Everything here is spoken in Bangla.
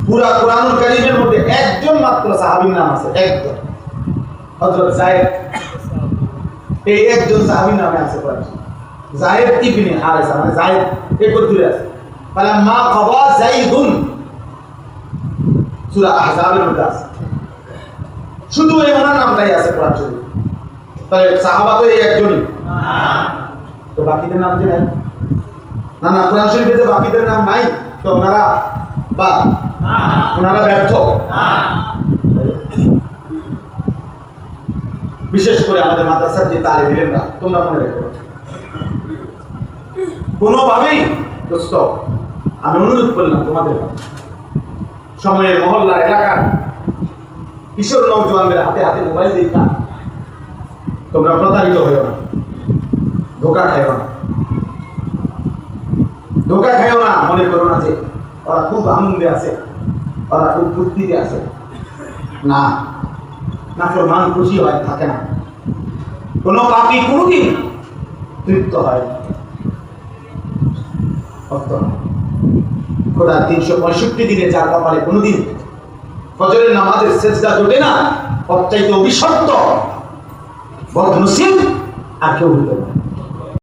পুরা কোরআনুল কারীমের মধ্যে একজন মাত্র সাহাবীর নাম আছে, একজন, হযরত যায়েদ। এই একজন সাহাবীর নামে আছে কোরআন, যায়েদ ইবনে হারেসা, মানে যায়েদ একত্রে আছে। ফালাম্মা ক্বাদা যায়েদুন, সূরা আহজাবের মধ্যে আছে, শুধু এই ওনার নামটাই আছে কোরআন শরীফে। তাহলে সাহাবা তো এই একজনই, তো বাকিদের নাম যে নাই, না না, কোরআন শরীফে যে বাকিদের নাম নাই, তো ওনারা বা ওনারা ব্যর্থ। বিশেষ করে আমাদের মাদ্রাসার যে তালিব ইলমরা, তোমরা মনে রেখো, কোনোভাবেই দোস্ত আমি অনুরোধ করলাম তোমাদের, সময়ের মহল্লার এলাকার কিশোর নওজওয়ানদের হাতে হাতে মোবাইল দেখা তোমরা প্রতারিত হইও না, ধোকা খাইও না, ধোকা খাইও না। মনে করো না যে ওরা খুব আনন্দে আছে, ওরা খুব ফুর্তিতে আছে, না, নাফরমান খুশি হয় থাকে না, কোনো পাপী কোনোদিন তৃপ্ত হয় না। খোদা 365 দিনে যার কপালে কোনোদিন ফজরের নামাজের সেজদা জোটে না, সবচাইতে অভিশপ্ত বদনসিব আর কেউ হতে পারে।